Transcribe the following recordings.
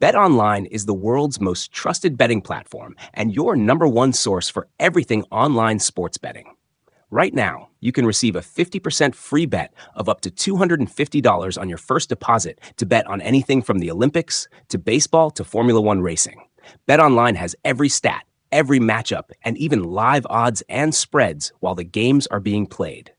BetOnline is the world's most trusted betting platform and your number one source for everything online sports betting. Right now, you can receive a 50% free bet of up to $250 on your first deposit to bet on anything from the Olympics to baseball to Formula One racing. BetOnline has every stat, every matchup, and even live odds and spreads while the games are being played.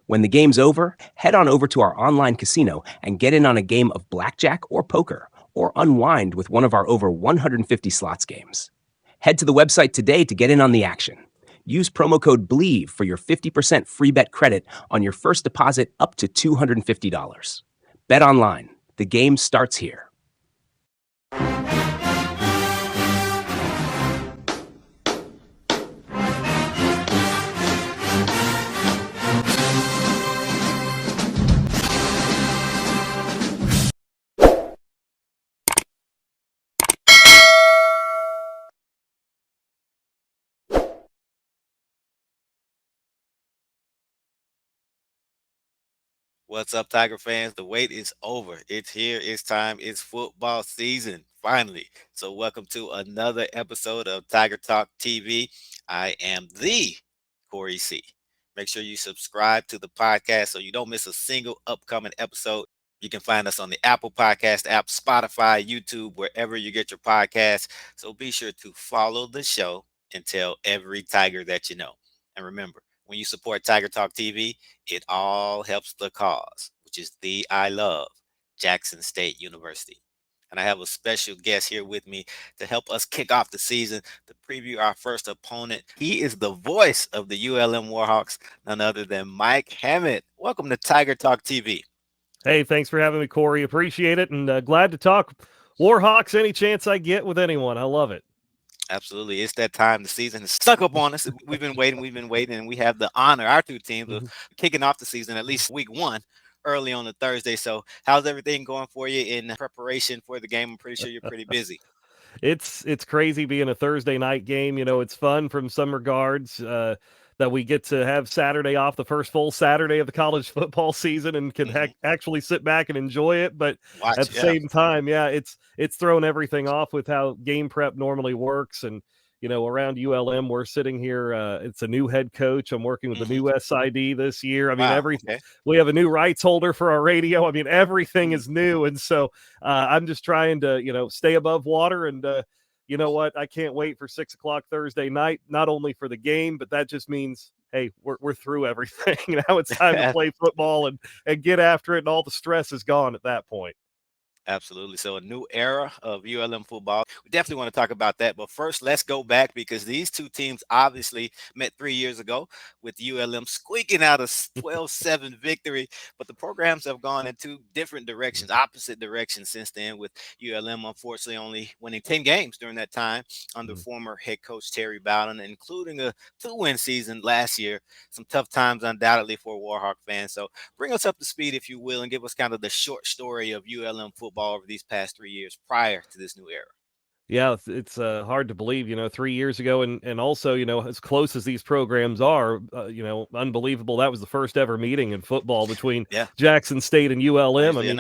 When the game's over, head on over to our online casino and get in on a game of blackjack or poker, or unwind with one of our over 150 slots games. Head to the website today to get in on the action. Use promo code BLEAV for your 50% free bet credit on your first deposit up to $250. Bet online. The game starts here. What's up, Tiger fans? The wait is over. It's here. It's time. It's football season, finally. So, welcome to another episode of Tiger Talk TV. I am the Corey C. Make sure you subscribe to the podcast so you don't miss a single upcoming episode. You can find us on the Apple Podcast app, Spotify, YouTube, wherever you get your podcasts. So, be sure to follow the show and tell every Tiger that you know. And remember, when you support Tiger Talk TV, it all helps the cause, which is the I love Jackson State University. And I have a special guest here with me to help us kick off the season, to preview our first opponent. He is the voice of the ULM Warhawks, none other than Mike Hammett. Welcome to Tiger Talk TV. Hey, thanks for having me, Corey. Appreciate it, and glad to talk Warhawks any chance I get with anyone. I love it. Absolutely. It's that time. The season has stuck up on us. We've been waiting, and we have the honor, our two teams, of kicking off the season, at least week one, early on the Thursday. So, how's everything going for you in preparation for the game? I'm pretty sure you're pretty busy. It's crazy being a Thursday night game. You know, it's fun from some regards that we get to have Saturday off, the first full Saturday of the college football season, and can actually sit back and enjoy it. But at the same time, yeah, it's thrown everything off with how game prep normally works. And you know, around ULM, we're sitting here. It's a new head coach. I'm working with the new SID this year. I mean, everything. We have a new rights holder for our radio. I mean, everything is new, and so I'm just trying to, you know, stay above water. And you know what? I can't wait for 6 o'clock Thursday night. Not only for the game, but that just means, hey, we're through everything. Now it's time to play football and get after it, and all the stress is gone at that point. Absolutely. So a new era of ULM football. We definitely want to talk about that. But first, let's go back because these two teams obviously met 3 years ago with ULM squeaking out a 12-7 victory. But the programs have gone in two different directions, opposite directions since then, with ULM unfortunately only winning 10 games during that time under former head coach Terry Bowden, including a 2-win season last year. Some tough times undoubtedly for Warhawk fans. So bring us up to speed, if you will, and give us kind of the short story of ULM football over these past 3 years prior to this new era. Yeah, it's hard to believe, you know, 3 years ago, and also, you know, as close as these programs are, you know, unbelievable. That was the first ever meeting in football between Jackson State and ULM. I mean,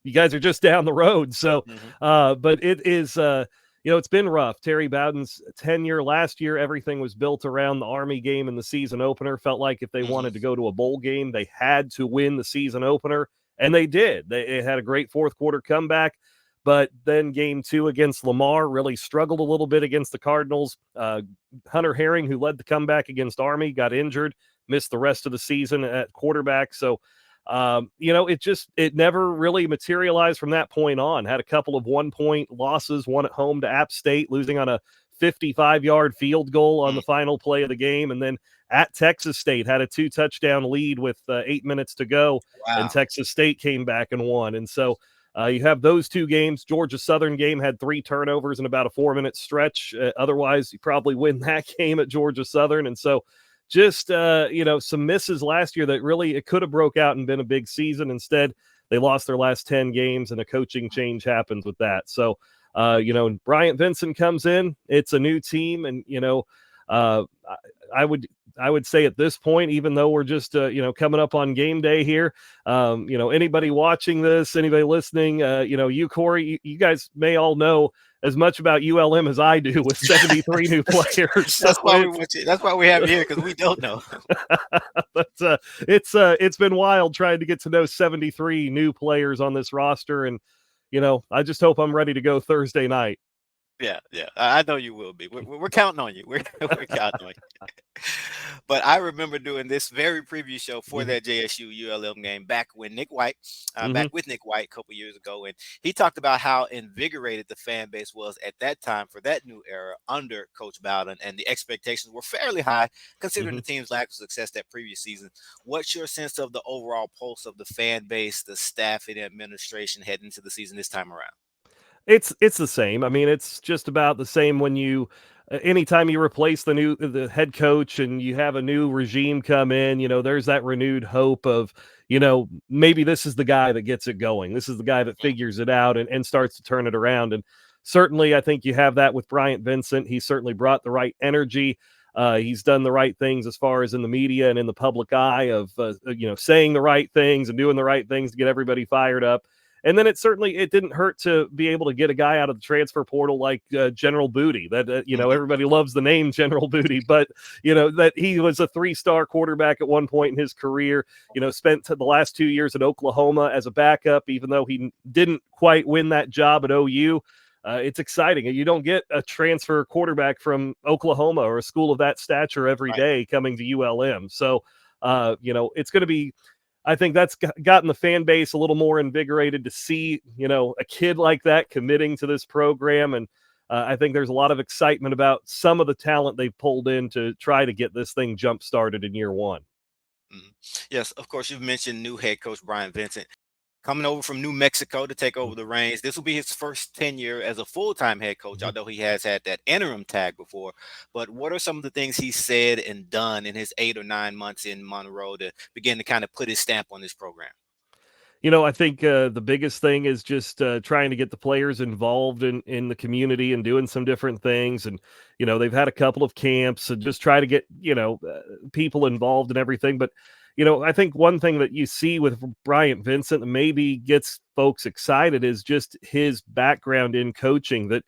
you guys are just down the road. So, but it is, you know, it's been rough. Terry Bowden's tenure last year, everything was built around the Army game and the season opener. Felt like if they wanted to go to a bowl game, they had to win the season opener, and they did. They had a great fourth quarter comeback. But then game 2 against Lamar really struggled a little bit against the Cardinals. Hunter Herring, who led the comeback against Army, got injured, missed the rest of the season at quarterback. So, you know, it never really materialized from that point on. Had a couple of 1-point losses, one at home to App State, losing on a 55-yard field goal on the final play of the game. And then at Texas State, had a 2-touchdown lead with 8 minutes to go. And Texas State came back and won. And so, you have those two games. Georgia Southern game had 3 turnovers in about a 4-minute stretch. Otherwise, you probably win that game at Georgia Southern. And so just, you know, some misses last year that really it could have broke out and been a big season. Instead, they lost their last 10 games, and a coaching change happens with that. So, you know, Bryant Vincent comes in. It's a new team, and, you know, I would say at this point, even though we're just coming up on game day here, anybody watching this, anybody listening, you, Corey, you guys may all know as much about ULM as I do with 73 new players. That's why we have you here, because we don't know. But it's been wild trying to get to know 73 new players on this roster, and I just hope I'm ready to go Thursday night. Yeah, I know you will be. We're counting on you. We're counting on you. But I remember doing this very preview show for that JSU ULM game back with Nick White a couple years ago, and he talked about how invigorated the fan base was at that time for that new era under Coach Bowden, and the expectations were fairly high considering the team's lack of success that previous season. What's your sense of the overall pulse of the fan base, the staff, and administration heading into the season this time around? It's the same. I mean, it's just about the same when you anytime you replace the head coach and you have a new regime come in, there's that renewed hope of, maybe this is the guy that gets it going. This is the guy that figures it out and starts to turn it around. And certainly I think you have that with Bryant Vincent. He certainly brought the right energy. He's done the right things as far as in the media and in the public eye of, saying the right things and doing the right things to get everybody fired up. And then it didn't hurt to be able to get a guy out of the transfer portal like General Booty. That everybody loves the name General Booty, but that he was a 3-star quarterback at one point in his career. Spent the last 2 years at Oklahoma as a backup, even though he didn't quite win that job at OU. It's exciting. You don't get a transfer quarterback from Oklahoma or a school of that stature every day coming to ULM. So it's going to be. I think that's gotten the fan base a little more invigorated to see, a kid like that committing to this program. And I think there's a lot of excitement about some of the talent they've pulled in to try to get this thing jump started in year one. Yes, of course, you've mentioned new head coach Bryant Vincent coming over from New Mexico to take over the reins. This will be his first tenure as a full-time head coach, although he has had that interim tag before. But what are some of the things he said and done in his 8 or 9 months in Monroe to begin to kind of put his stamp on this program? I think the biggest thing is just trying to get the players involved in the community and doing some different things. And, they've had a couple of camps and just try to get, people involved and everything. But I think one thing that you see with Bryant Vincent that maybe gets folks excited is just his background in coaching. That,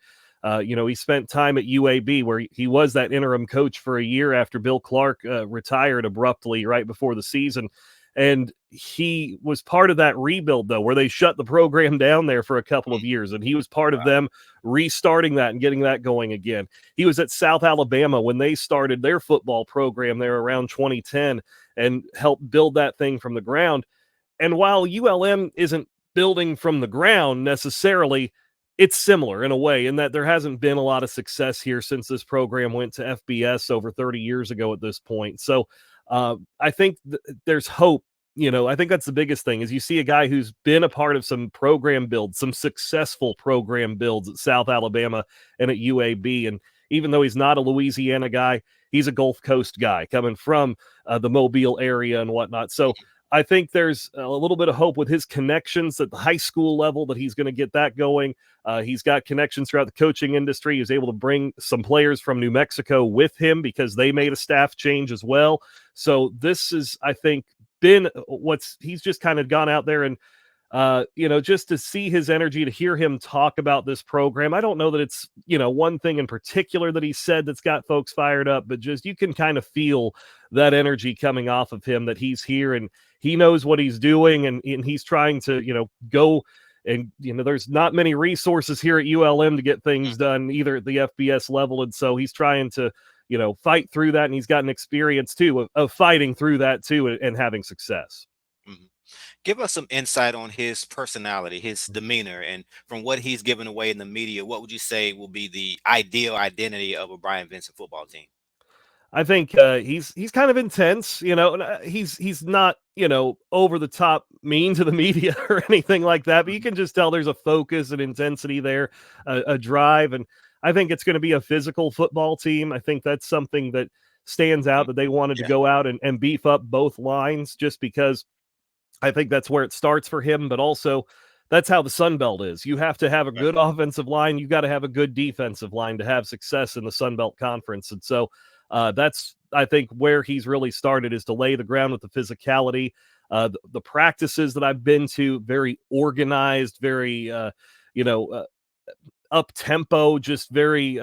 he spent time at UAB where he was that interim coach for a year after Bill Clark retired abruptly right before the season. And he was part of that rebuild, though, where they shut the program down there for a couple of years. And he was part of them restarting that and getting that going again. He was at South Alabama when they started their football program there around 2010 and helped build that thing from the ground. And while ULM isn't building from the ground necessarily, it's similar in a way in that there hasn't been a lot of success here since this program went to FBS over 30 years ago at this point. So I think there's hope. I think that's the biggest thing is you see a guy who's been a part of some program builds, some successful program builds at South Alabama and at UAB. And even though he's not a Louisiana guy, he's a Gulf Coast guy coming from the Mobile area and whatnot. So I think there's a little bit of hope with his connections at the high school level that he's going to get that going. He's got connections throughout the coaching industry. He's able to bring some players from New Mexico with him because they made a staff change as well. So this is, I think, been he's just kind of gone out there and, just to see his energy, to hear him talk about this program. I don't know that it's, one thing in particular that he said that's got folks fired up, but just you can kind of feel that energy coming off of him, that he's here and he knows what he's doing and he's trying to, go. And, there's not many resources here at ULM to get things done either at the FBS level. And so he's trying to, fight through that. And he's got an experience too of fighting through that too and having success. Give us some insight on his personality, his demeanor, and from what he's given away in the media, what would you say will be the ideal identity of a Bryant Vincent football team? I think he's kind of intense, he's not, over the top mean to the media or anything like that, but you can just tell there's a focus and intensity there, a drive. And I think it's going to be a physical football team. I think that's something that stands out, that they wanted to go out and beef up both lines just because I think that's where it starts for him. But also that's how the Sun Belt is. You have to have a good offensive line. You got to have a good defensive line to have success in the Sun Belt Conference. And so That's, I think, where he's really started, is to lay the ground with the physicality. The practices that I've been to, very organized, very, up tempo, just very,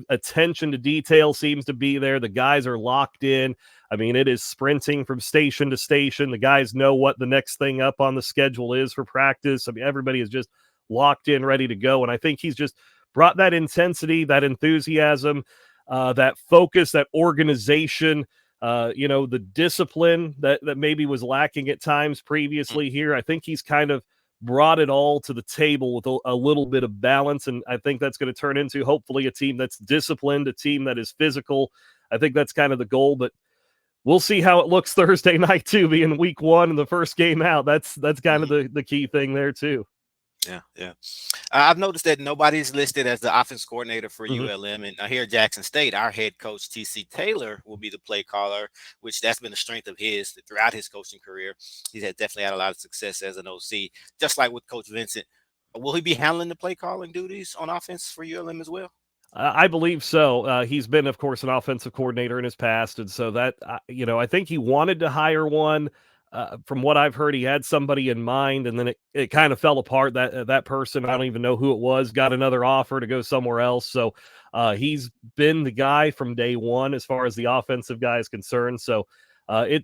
attention to detail seems to be there. The guys are locked in. I mean, it is sprinting from station to station. The guys know what the next thing up on the schedule is for practice. I mean, everybody is just locked in, ready to go. And I think he's just brought that intensity, that enthusiasm, that focus, that organization, the discipline that maybe was lacking at times previously here. I think he's kind of brought it all to the table with a little bit of balance. And I think that's going to turn into, hopefully, a team that's disciplined, a team that is physical. I think that's kind of the goal, but we'll see how it looks Thursday night too, being week one and the first game out. That's kind of the key thing there too. Yeah. I've noticed that nobody's listed as the offense coordinator for ULM. And here at Jackson State, our head coach, T.C. Taylor, will be the play caller, which that's been a strength of his throughout his coaching career. He's definitely had a lot of success as an OC, just like with Coach Vincent. Will he be handling the play calling duties on offense for ULM as well? I believe so. He's been, of course, an offensive coordinator in his past. And so that, I think he wanted to hire one. From what I've heard, he had somebody in mind, and then it kind of fell apart. That person, I don't even know who it was, got another offer to go somewhere else. So he's been the guy from day one as far as the offensive guy is concerned. So I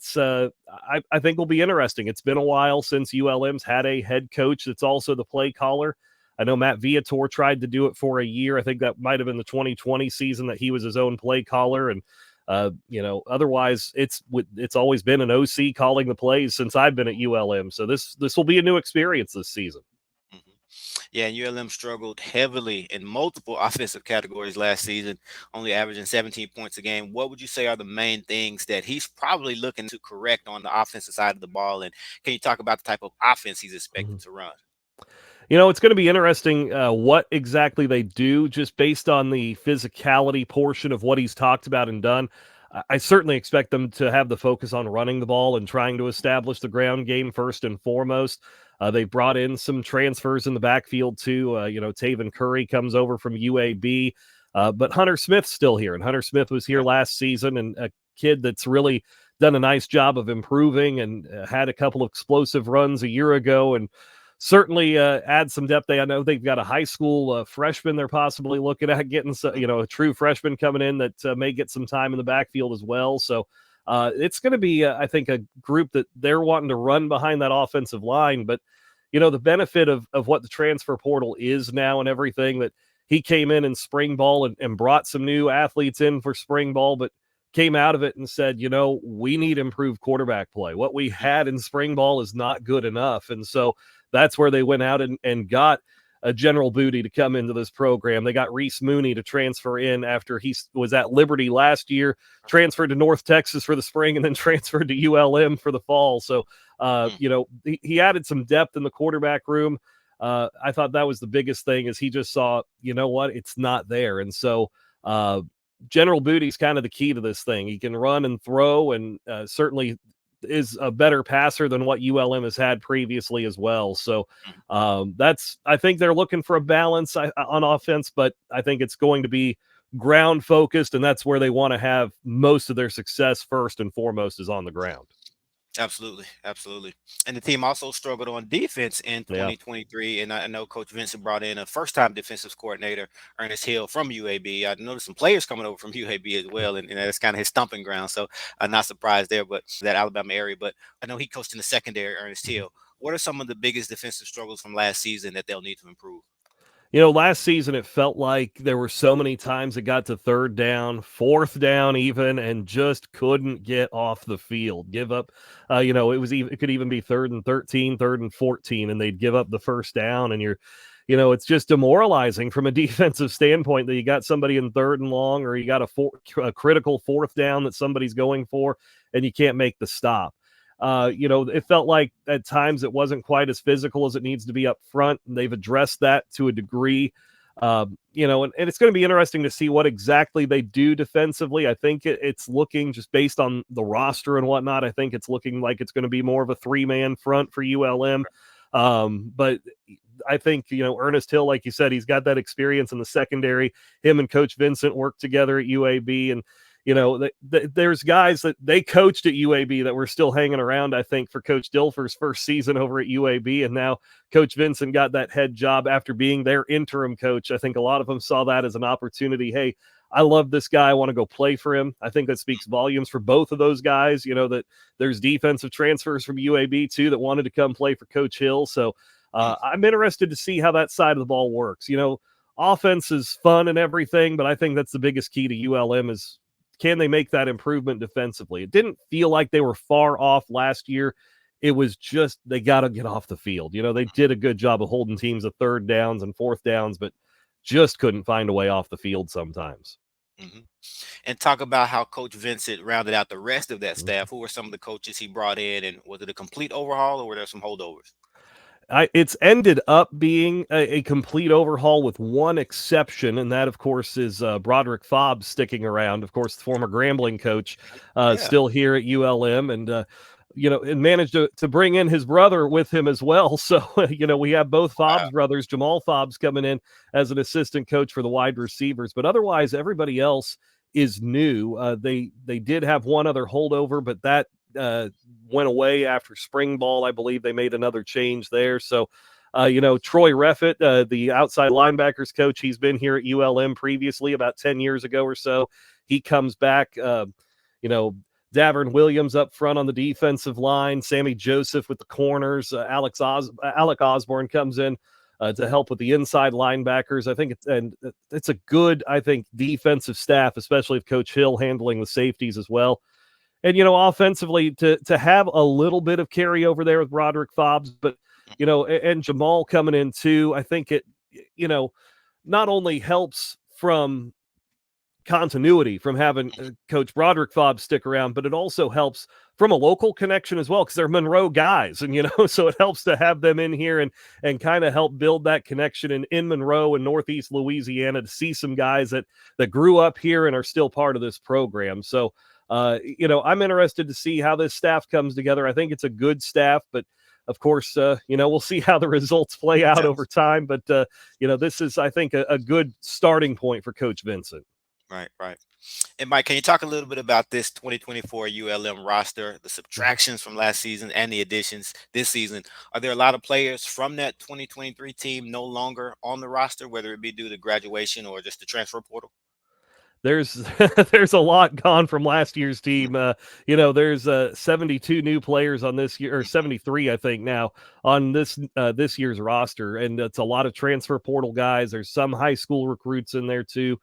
think will be interesting. It's been a while since ULM's had a head coach that's also the play caller. I know Matt Viator tried to do it for a year. I think that might have been the 2020 season that he was his own play caller. And otherwise it's always been an OC calling the plays since I've been at ULM. So this will be a new experience this season. Yeah, and ULM struggled heavily in multiple offensive categories last season, only averaging 17 points a game. What would you say are the main things that he's probably looking to correct on the offensive side of the ball? And can you talk about the type of offense he's expected to run? It's going to be interesting what exactly they do, just based on the physicality portion of what he's talked about and done. I certainly expect them to have the focus on running the ball and trying to establish the ground game first and foremost. They brought in some transfers in the backfield too. Taven Curry comes over from UAB, but Hunter Smith's still here. And Hunter Smith was here last season, and a kid that's really done a nice job of improving and had a couple of explosive runs a year ago, and certainly add some depth. I know they've got a high school freshman they're possibly looking at getting, a true freshman coming in that may get some time in the backfield as well. So it's going to be, I think, a group that they're wanting to run behind that offensive line. But, the benefit of what the transfer portal is now and everything, that he came in spring ball and brought some new athletes in for spring ball, but came out of it and said, we need improved quarterback play. What we had in spring ball is not good enough. And so that's where they went out and got a General Booty to come into this program. They got Reese Mooney to transfer in after he was at Liberty last year, transferred to North Texas for the spring, and then transferred to ULM for the fall. So, he added some depth in the quarterback room. I thought that was the biggest thing, is he just saw, it's not there. And so General Booty's kind of the key to this thing. He can run and throw, and certainly is a better passer than what ULM has had previously as well. So I think they're looking for a balance on offense, but I think it's going to be ground focused, and that's where they want to have most of their success first and foremost, is on the ground. Absolutely. And the team also struggled on defense in 2023. And I know Coach Vincent brought in a first-time defensive coordinator, Ernest Hill, from UAB. I noticed some players coming over from UAB as well, and that's kind of his stomping ground. So I'm not surprised there, but that Alabama area. But I know he coached in the secondary, Ernest Hill. What are some of the biggest defensive struggles from last season that they'll need to improve? Last season, it felt like there were so many times it got to third down, fourth down even, and just couldn't get off the field. Give up, it could even be 3rd and 13, 3rd and 14, and they'd give up the first down. And it's just demoralizing from a defensive standpoint that you got somebody in 3rd and long, or you got a critical fourth down that somebody's going for, and you can't make the stop. It felt like at times it wasn't quite as physical as it needs to be up front, and they've addressed that to a degree. And it's going to be interesting to see what exactly they do defensively. I think it's looking, just based on the roster and whatnot, I think it's looking like it's going to be more of a 3-man front for ULM. But I think, Ernest Hill, like you said, he's got that experience in the secondary. Him and Coach Vincent worked together at UAB, and there's guys that they coached at UAB that were still hanging around, I think, for Coach Dilfer's first season over at UAB. And now Coach Vincent got that head job after being their interim coach. I think a lot of them saw that as an opportunity. Hey, I love this guy. I want to go play for him. I think that speaks volumes for both of those guys, that there's defensive transfers from UAB too that wanted to come play for Coach Hill. So I'm interested to see how that side of the ball works. Offense is fun and everything, but I think that's the biggest key to ULM is, can they make that improvement defensively? It didn't feel like they were far off last year. It was just they got to get off the field. They did a good job of holding teams at third downs and fourth downs, but just couldn't find a way off the field sometimes. Mm-hmm. And talk about how Coach Vincent rounded out the rest of that staff. Who were some of the coaches he brought in, and was it a complete overhaul or were there some holdovers? It's ended up being a complete overhaul with one exception, and that, of course, is Broderick Fobbs sticking around. Of course, the former Grambling coach, still here at ULM, and and managed to bring in his brother with him as well. So, we have both Fobbs brothers, Jamal Fobbs, coming in as an assistant coach for the wide receivers. But otherwise, everybody else is new. They did have one other holdover, but that went away after spring ball. I believe they made another change there. So, Troy Reffett, the outside linebackers coach, he's been here at ULM previously about 10 years ago or so. He comes back, Davern Williams up front on the defensive line, Sammy Joseph with the corners, Alec Osborne comes in to help with the inside linebackers. I think it's a good, defensive staff, especially if Coach Hill handling the safeties as well. And, offensively, to have a little bit of carryover there with Broderick Fobbs, but, and Jamal coming in too, I think it, not only helps from continuity from having Coach Broderick Fobbs stick around, but it also helps from a local connection as well, because they're Monroe guys. And, so it helps to have them in here and kind of help build that connection in Monroe and Northeast Louisiana, to see some guys that grew up here and are still part of this program. So, I'm interested to see how this staff comes together. I think it's a good staff, but of course, we'll see how the results play out over time. But, this is, I think, a good starting point for Coach Vincent. Right. And Mike, can you talk a little bit about this 2024 ULM roster, the subtractions from last season and the additions this season? Are there a lot of players from that 2023 team no longer on the roster, whether it be due to graduation or just the transfer portal? There's a lot gone from last year's team. There's 72 new players on this year, or 73, I think now, on this year's roster, and it's a lot of transfer portal guys. There's some high school recruits in there too,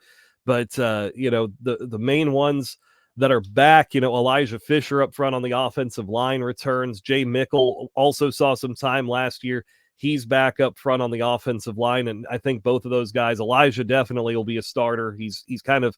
but the main ones that are back, Elijah Fisher up front on the offensive line returns. Jay Mickle also saw some time last year. He's back up front on the offensive line, and I think both of those guys, Elijah definitely will be a starter. He's kind of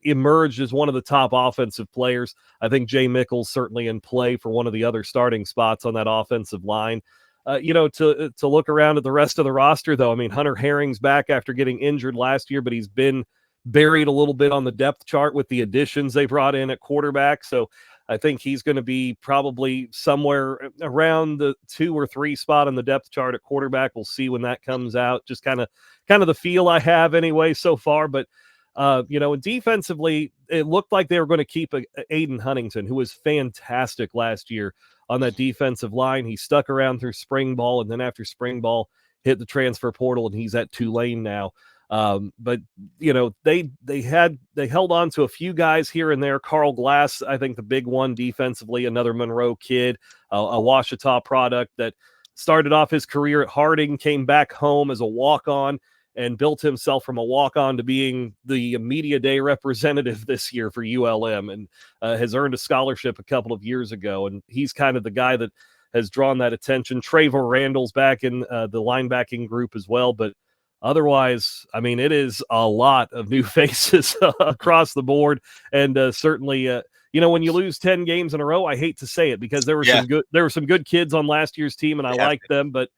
emerged as one of the top offensive players. I think Jay Mickle's certainly in play for one of the other starting spots on that offensive line. To look around at the rest of the roster, though, I mean, Hunter Herring's back after getting injured last year, but he's been buried a little bit on the depth chart with the additions they brought in at quarterback. So I think he's going to be probably somewhere around the 2 or 3 spot on the depth chart at quarterback. We'll see when that comes out. Just kind of the feel I have anyway so far. But, and defensively, it looked like they were going to keep Aiden Huntington, who was fantastic last year on that defensive line. He stuck around through spring ball, and then after spring ball, hit the transfer portal, and he's at Tulane now. But they held on to a few guys here and there. Carl Glass, I think the big one defensively, another Monroe kid, a Washita product that started off his career at Harding, came back home as a walk-on, and built himself from a walk-on to being the media day representative this year for ULM, and has earned a scholarship a couple of years ago. And he's kind of the guy that has drawn that attention. Trevor Randall's back in the linebacking group as well, but otherwise, I mean, it is a lot of new faces across the board. And certainly, when you lose 10 games in a row, I hate to say it, because there were some good kids on last year's team, and I liked them. But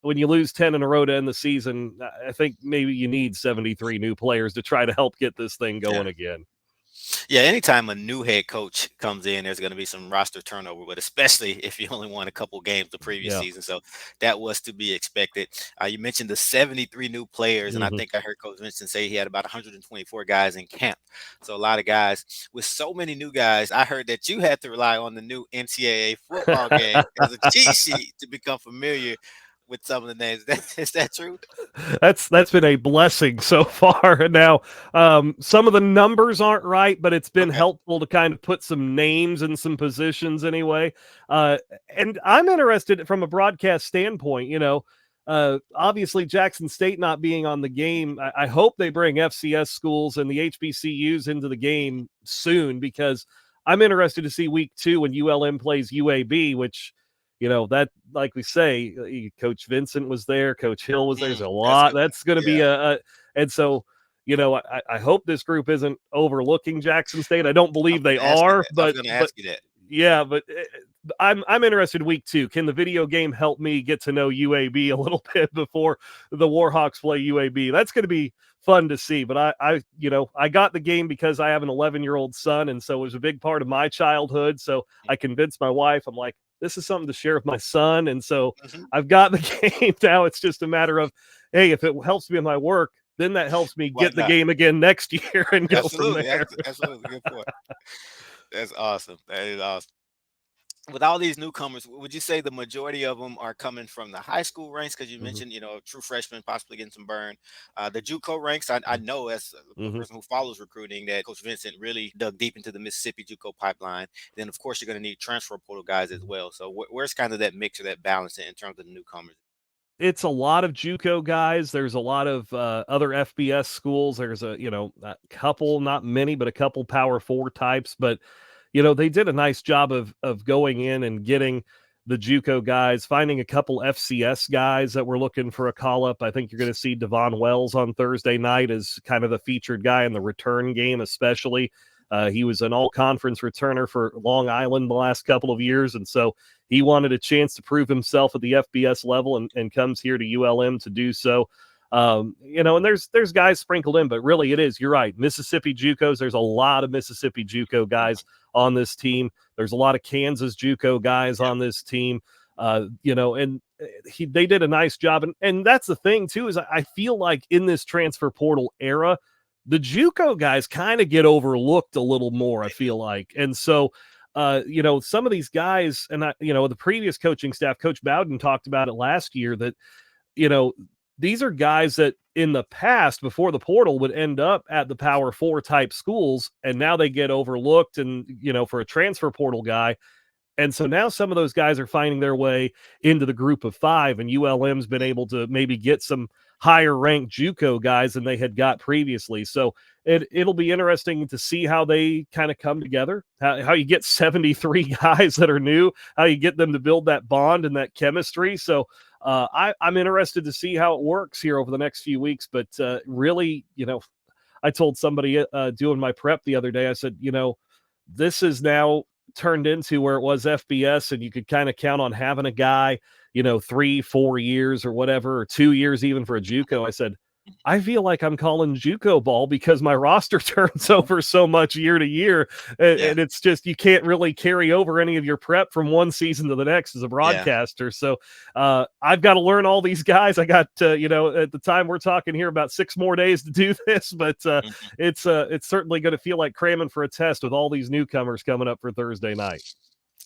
when you lose 10 in a row to end the season, I think maybe you need 73 new players to try to help get this thing going again. Yeah, anytime a new head coach comes in, there's going to be some roster turnover, but especially if you only won a couple games the previous Yeah. season. So that was to be expected. You mentioned the 73 new players, and I Mhm. think I heard Coach Vincent say he had about 124 guys in camp. So a lot of guys. With so many new guys, I heard that you had to rely on the new NCAA football game as a cheat sheet to become familiar with some of the names. Is that true? That's been a blessing so far. Now, some of the numbers aren't right, but it's been Okay. helpful to kind of put some names and some positions anyway. Uh, and I'm interested from a broadcast standpoint. Obviously Jackson State not being on the game, I hope they bring FCS schools and the HBCUs into the game soon, because I'm interested to see week 2 when ULM plays UAB, which that, like we say, Coach Vincent was there, Coach Hill was there. There's a That's a lot. good point. That's going to be Yeah. and so, I hope this group isn't overlooking Jackson State. I don't I was believe they going to ask you are, that. I was but going to ask you that. yeah, but I'm interested week 2. Can the video game help me get to know UAB a little bit before the Warhawks play UAB? That's going to be fun to see. But I got the game because I have an 11-year-old son, and so it was a big part of my childhood. So I convinced my wife. I'm like, this is something to share with my son, and so Mhm. I've got the game now. It's just a matter of, hey, if it helps me in my work, then that helps me Why get the not? game again next year and go from Absolutely. there. Absolutely. Good point. That's awesome. That is awesome. With all these newcomers, would you say the majority of them are coming from the high school ranks? Because you Mhm. mentioned, true freshmen possibly getting some burn. The JUCO ranks, I know as a Mhm. person who follows recruiting that Coach Vincent really dug deep into the Mississippi JUCO pipeline. Then, of course, you're going to need transfer portal guys as well. So where's kind of that mix or that balance in terms of the newcomers? It's a lot of JUCO guys. There's a lot of other FBS schools. There's a couple, not many, but a couple Power 4 types. But they did a nice job of going in and getting the JUCO guys, finding a couple FCS guys that were looking for a call up. I think you're going to see Devon Wells on Thursday night as kind of the featured guy in the return game, especially. He was an all conference returner for Long Island the last couple of years. And so he wanted a chance to prove himself at the FBS level, and comes here to ULM to do so. And there's guys sprinkled in, but really it is, you're right, Mississippi JUCOs. There's a lot of Mississippi JUCO guys on this team. There's a lot of Kansas JUCO guys Yeah. on this team. And they did a nice job. And that's the thing too, is I feel like in this transfer portal era, the JUCO guys kind of get overlooked a little more, I feel like. And so, some of these guys, and the previous coaching staff, Coach Bowden talked about it last year, that, you know, these are guys that in the past, before the portal, would end up at the Power 4 type schools, and now they get overlooked, and, for a transfer portal guy. And so now some of those guys are finding their way into the group of 5, and ULM's been able to maybe get some higher ranked JUCO guys than they had got previously. So it'll be interesting to see how they kind of come together, how you get 73 guys that are new, how you get them to build that bond and that chemistry. So I'm interested to see how it works here over the next few weeks. But really, I told somebody doing my prep the other day, I said, this is now turned into where it was FBS, and you could kind of count on having a guy, 3-4 years or whatever, or 2 years even for a JUCO. I said, I feel like I'm calling JUCO ball because my roster turns over so much year to year, Yeah. and it's just, you can't really carry over any of your prep from one season to the next as a Yeah. broadcaster. So I've got to learn all these guys. I got at the time we're talking here, about 6 more days to do this, but Mhm. it's certainly going to feel like cramming for a test with all these newcomers coming up for Thursday night.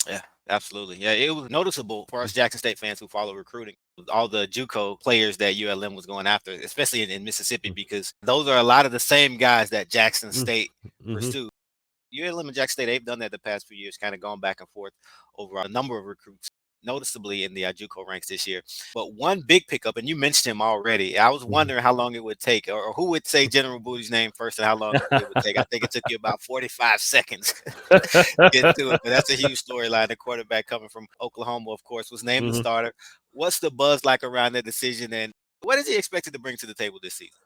Yeah, absolutely. Yeah, it was noticeable for us Jackson State fans who follow recruiting, with all the JUCO players that ULM was going after, especially in Mississippi, because those are a lot of the same guys that Jackson State Mm-hmm. pursued. ULM and Jackson State, they've done that the past few years, kind of gone back and forth over a number of recruits, noticeably in the JUCO ranks this year. But one big pickup, and you mentioned him already. I was wondering how long it would take, or who would say General Booty's name first, and how long it would take. I think it took you about 45 seconds to get to it, but that's a huge storyline. The quarterback coming from Oklahoma, of course, was named the Mm-hmm. starter. What's the buzz like around that decision, and what is he expected to bring to the table this season?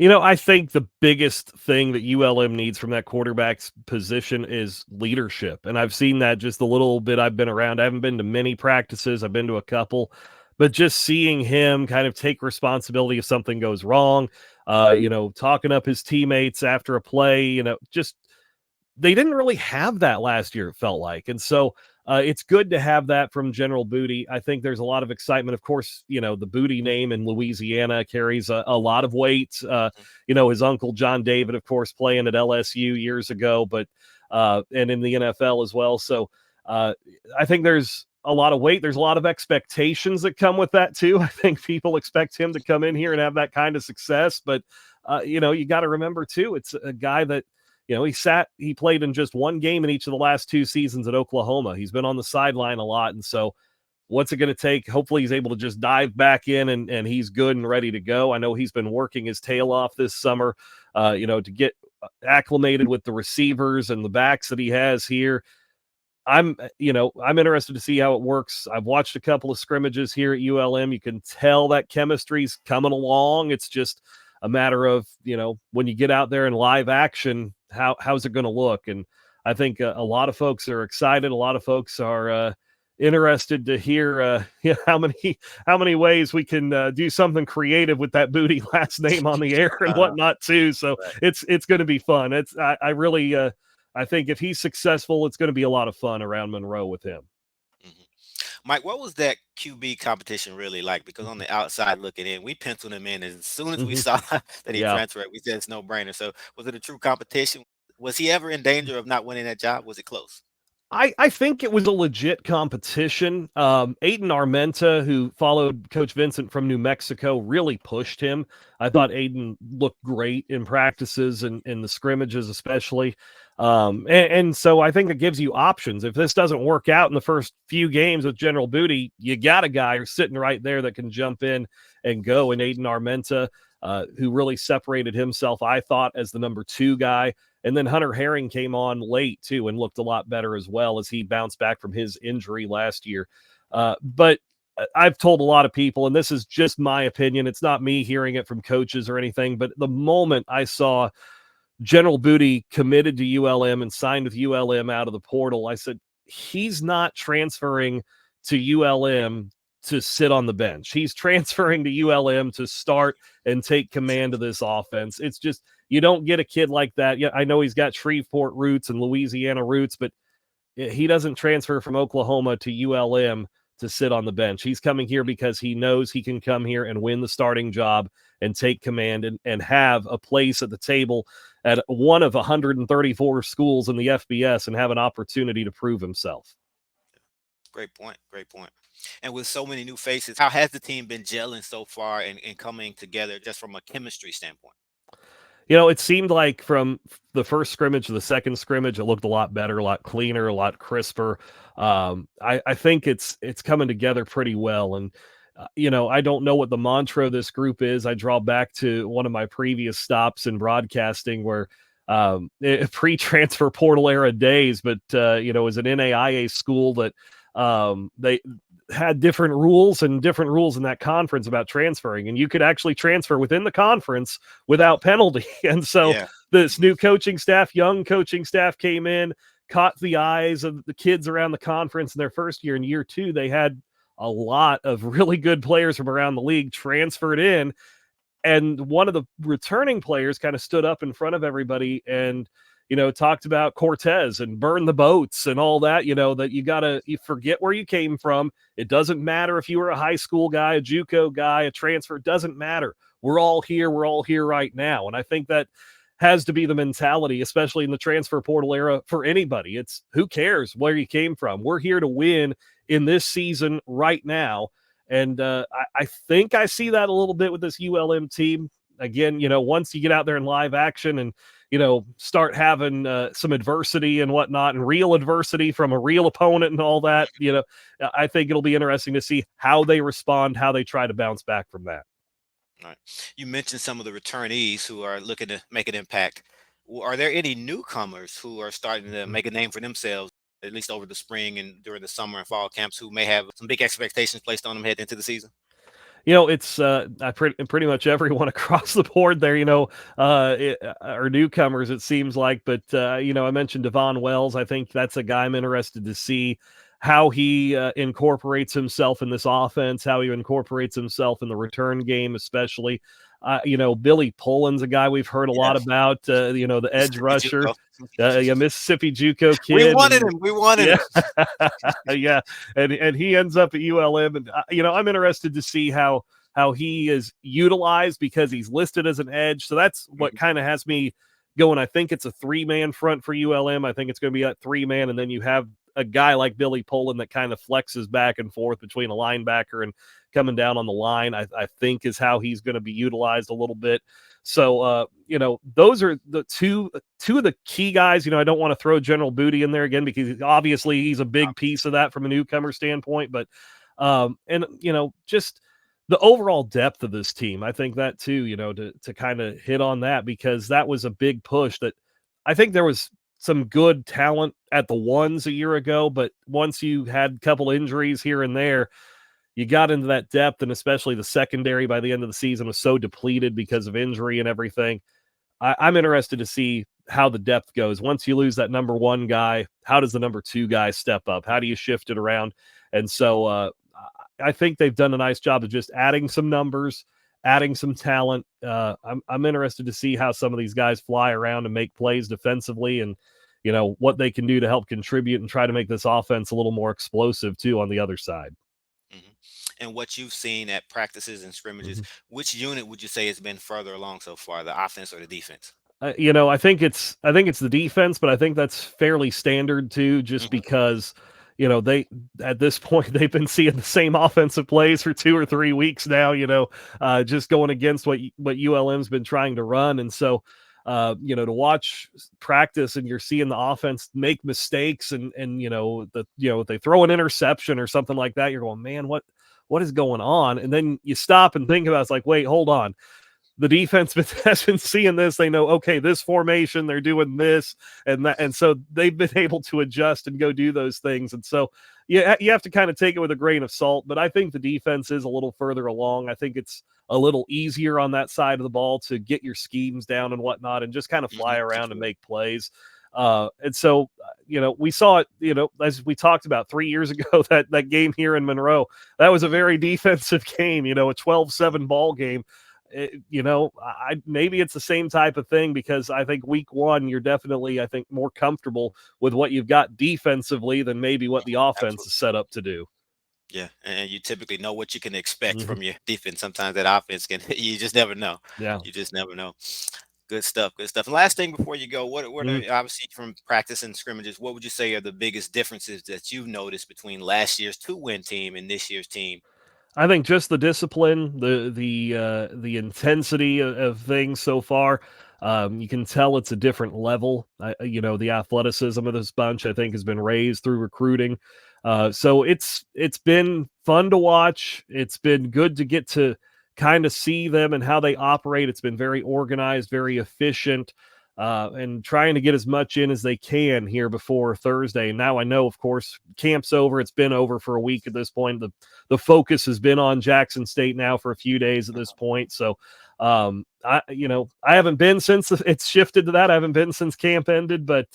I think the biggest thing that ULM needs from that quarterback's position is leadership. And I've seen that just a little bit. I've been around. I haven't been to many practices. I've been to a couple, but just seeing him kind of take responsibility if something goes wrong, talking up his teammates after a play, just they didn't really have that last year, it felt like. And so it's good to have that from General Booty. I think there's a lot of excitement. Of course, the Booty name in Louisiana carries a lot of weight. His uncle, John David, of course, playing at LSU years ago, but and in the NFL as well. So I think there's a lot of weight. There's a lot of expectations that come with that too. I think people expect him to come in here and have that kind of success, but you got to remember too, it's a guy that, he played in just one game in each of the last 2 seasons at Oklahoma. He's been on the sideline a lot. And so what's it going to take? Hopefully he's able to just dive back in and he's good and ready to go. I know he's been working his tail off this summer, to get acclimated with the receivers and the backs that he has here. I'm interested to see how it works. I've watched a couple of scrimmages here at ULM. You can tell that chemistry's coming along. It's just a matter of, when you get out there in live action, how's it going to look? And I think a lot of folks are excited. A lot of folks are interested to hear how many ways we can do something creative with that Booty last name on the air and whatnot too. So it's going to be fun. I really I think if he's successful, it's going to be a lot of fun around Monroe with him. Mike, what was that QB competition really like? Because on the outside looking in, we penciled him in as soon as we saw that he transferred. We said it's no brainer. So was it a true competition? Was he ever in danger of not winning that job? Was it close? I think it was a legit competition. Aiden Armenta, who followed Coach Vincent from New Mexico, really pushed him. I thought Aiden looked great in practices and in the scrimmages especially. And so I think it gives you options. If this doesn't work out in the first few games with General Booty, you got a guy who's sitting right there that can jump in and go. And Aiden Armenta, who really separated himself, I thought, as the number 2 guy. And then Hunter Herring came on late too and looked a lot better as well as he bounced back from his injury last year. But I've told a lot of people, and this is just my opinion, it's not me hearing it from coaches or anything, but the moment I saw General Booty committed to ULM and signed with ULM out of the portal, I said, he's not transferring to ULM to sit on the bench. He's transferring to ULM to start and take command of this offense. It's just, you don't get a kid like that. Yeah, I know he's got Shreveport roots and Louisiana roots, but he doesn't transfer from Oklahoma to ULM to sit on the bench. He's coming here because he knows he can come here and win the starting job and take command and have a place at the table at one of 134 schools in the FBS and have an opportunity to prove himself. Great point. Great point. And with so many new faces, how has the team been gelling so far and coming together just from a chemistry standpoint? It seemed like from the first scrimmage to the second scrimmage, it looked a lot better, a lot cleaner, a lot crisper. I think it's coming together pretty well. And, I don't know what the mantra of this group is. I draw back to one of my previous stops in broadcasting where pre-transfer portal era days, but, it was an NAIA school that they had different rules in that conference about transferring, and you could actually transfer within the conference without penalty. And so this new coaching staff, young coaching staff came in, caught the eyes of the kids around the conference in their first year. In year 2, they had a lot of really good players from around the league transferred in. And one of the returning players kind of stood up in front of everybody and, talked about Cortez and burn the boats and all that, that you forget where you came from. It doesn't matter if you were a high school guy, a JUCO guy, a transfer, it doesn't matter. We're all here right now. And I think that has to be the mentality, especially in the transfer portal era for anybody. It's who cares where you came from. We're here to win in this season right now. And I think I see that a little bit with this ULM team. Again, once you get out there in live action and, start having some adversity and whatnot and real adversity from a real opponent and all that, I think it'll be interesting to see how they respond, how they try to bounce back from that. All right. You mentioned some of the returnees who are looking to make an impact. Are there any newcomers who are starting to make a name for themselves, at least over the spring and during the summer and fall camps, who may have some big expectations placed on them heading into the season? It's pretty much everyone across the board there, are newcomers, it seems like. But, I mentioned Devon Wells. I think that's a guy I'm interested to see how he incorporates himself in this offense, how he incorporates himself in the return game, especially. Billy Pullen's a guy we've heard a lot about, the edge rusher, Mississippi JUCO We kid. wanted him. We wanted him. Yeah. And he ends up at ULM. And, I'm interested to see how he is utilized because he's listed as an edge. So that's what kind of has me going. I think it's a 3-man front for ULM. I think it's going to be that 3-man. And then you have a guy like Billy Pullen that kind of flexes back and forth between a linebacker and coming down on the line, I think is how he's going to be utilized a little bit. So, those are the two of the key guys. I don't want to throw General Booty in there again because obviously he's a big piece of that from a newcomer standpoint. But, just the overall depth of this team, I think that too, to kind of hit on that because that was a big push that I think there was some good talent at the ones a year ago, but once you had a couple injuries here and there, you got into that depth, and especially the secondary by the end of the season was so depleted because of injury and everything. I'm interested to see how the depth goes. Once you lose that number 1 guy, how does the number 2 guy step up? How do you shift it around? And so I think they've done a nice job of just adding some numbers, adding some talent. I'm interested to see how some of these guys fly around and make plays defensively and, what they can do to help contribute and try to make this offense a little more explosive too on the other side. And what you've seen at practices and scrimmages, which unit would you say has been further along so far, the offense or the defense? I think it's the defense, but I think that's fairly standard too, just because, they at this point they've been seeing the same offensive plays for 2 or 3 weeks now. Just going against what ULM's been trying to run, and so. To watch practice and you're seeing the offense make mistakes and they throw an interception or something like that, you're going, man, what is going on? And then you stop and think about it. It's like, wait, hold on. The defense has been seeing this. They know, okay, this formation, they're doing this and that. And so they've been able to adjust and go do those things. And so you have to kind of take it with a grain of salt, but I think the defense is a little further along. I think it's a little easier on that side of the ball to get your schemes down and whatnot and just kind of fly around and make plays. And so, we saw it, as we talked about 3 years ago, that game here in Monroe, that was a very defensive game, a 12-7 ball game. Maybe it's the same type of thing because I think week 1, you're definitely, I think, more comfortable with what you've got defensively than maybe what the offense is set up to do. Yeah, and you typically know what you can expect from your defense. Sometimes that offense you just never know. Yeah. You just never know. Good stuff. Good stuff. And last thing before you go, what are obviously from practice and scrimmages, what would you say are the biggest differences that you've noticed between last year's 2-win team and this year's team? I think just the discipline, the intensity of things so far. You can tell it's a different level. The athleticism of this bunch, I think, has been raised through recruiting. So it's been fun to watch. It's been good to get to kind of see them and how they operate. It's been very organized, very efficient, and trying to get as much in as they can here before Thursday. And now I know, of course, camp's over. It's been over for a week at this point. The focus has been on Jackson State now for a few days at this point. So, I haven't been since it's shifted to that. I haven't been since camp ended, but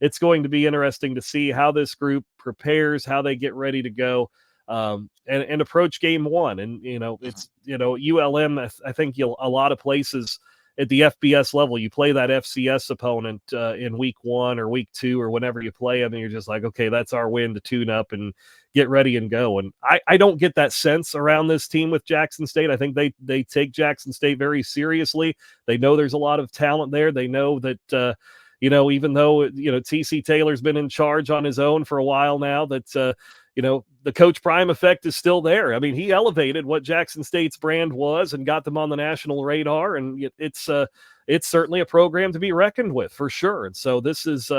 it's going to be interesting to see how this group prepares, how they get ready to go, and approach game 1. And, it's, ULM, I think a lot of places at the FBS level, you play that FCS opponent in week 1 or week 2 or whenever you play them, and you're just like, okay, that's our win to tune up and get ready and go. And I don't get that sense around this team with Jackson State. I think they take Jackson State very seriously. They know there's a lot of talent there. They know that, even though, TC Taylor's been in charge on his own for a while now, that, the Coach Prime effect is still there. I mean, he elevated what Jackson State's brand was and got them on the national radar. And it's certainly a program to be reckoned with for sure. And so this is,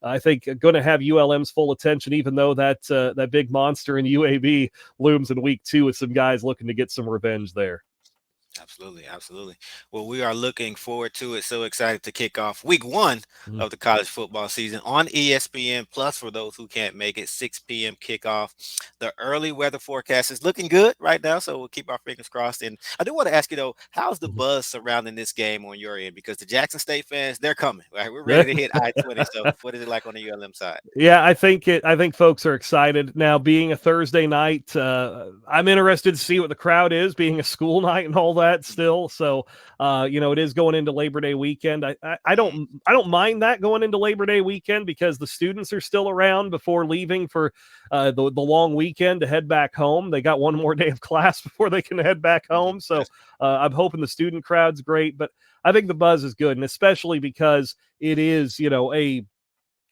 I think, going to have ULM's full attention, even though that big monster in UAB looms in week 2 with some guys looking to get some revenge there. Absolutely. Absolutely. Well, we are looking forward to it. So excited to kick off week 1 of the college football season on ESPN Plus for those who can't make it. 6 p.m. kickoff. The early weather forecast is looking good right now, so we'll keep our fingers crossed. And I do want to ask you, though, how's the buzz surrounding this game on your end? Because the Jackson State fans, they're coming. Right? We're ready to hit I-20. So what is it like on the ULM side? Yeah, I think folks are excited. Now, being a Thursday night, I'm interested to see what the crowd is, being a school night and all that still. So, it is going into Labor Day weekend. I don't mind that going into Labor Day weekend because the students are still around before leaving for the long weekend to head back home. They got one more day of class before they can head back home. So I'm hoping the student crowd's great, but I think the buzz is good, and especially because it is, a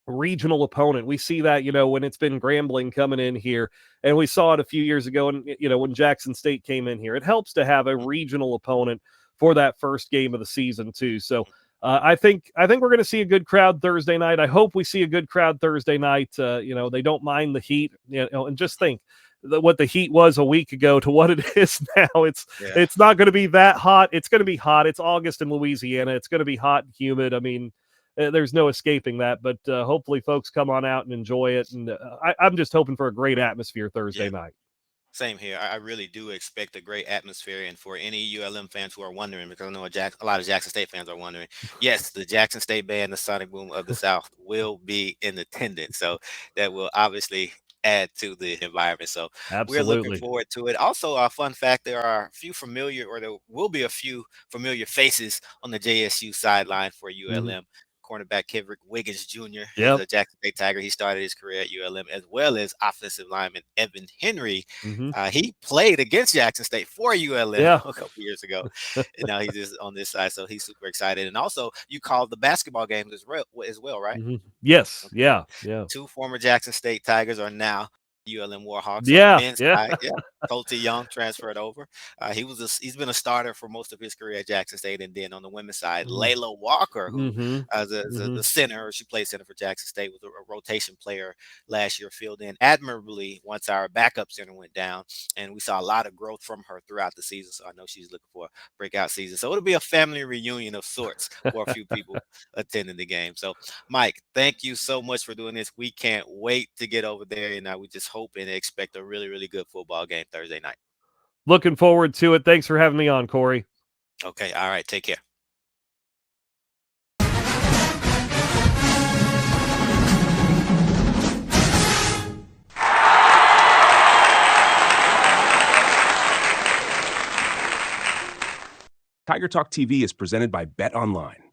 regional opponent. We see that, when it's been Grambling coming in here, and we saw it a few years ago, and when Jackson State came in here. It helps to have a regional opponent for that first game of the season too. So I think we're going to see a good crowd Thursday night. I hope we see a good crowd Thursday night. They don't mind the heat, and just think what the heat was a week ago to what it is now. It's not going to be that hot. It's going to be hot. It's August in Louisiana. It's going to be hot and humid. I mean, there's no escaping that, but hopefully folks come on out and enjoy it. And I'm just hoping for a great atmosphere Thursday night. Same here. I really do expect a great atmosphere. And for any ULM fans who are wondering, because I know a lot of Jackson State fans are wondering, yes, the Jackson State Band, the Sonic Boom of the South, will be in attendance. So that will obviously add to the environment. So we're looking forward to it. Also, a fun fact, there will be a few familiar faces on the JSU sideline for ULM. Cornerback Kevrick Wiggins Jr. is a Jackson State Tiger. He started his career at ULM, as well as offensive lineman Evan Henry. He played against Jackson State for ULM a couple years ago, and now he's just on this side, so he's super excited. And also, you called the basketball games as well, right? Yes, yeah. 2 former Jackson State Tigers are now ULM Warhawks. On the men's side, Colte Young transferred over. He's been a starter for most of his career at Jackson State, and then on the women's side, Layla Walker, who the center, she played center for Jackson State, was a rotation player last year, filled in admirably once our backup center went down, and we saw a lot of growth from her throughout the season. So I know she's looking for a breakout season. So it'll be a family reunion of sorts for a few people attending the game. So Mike, thank you so much for doing this. We can't wait to get over there, and we just hope and expect a really, really good football game Thursday night. Looking forward to it. Thanks for having me on, Corey. Okay. All right. Take care. Tiger Talk TV is presented by Bet Online.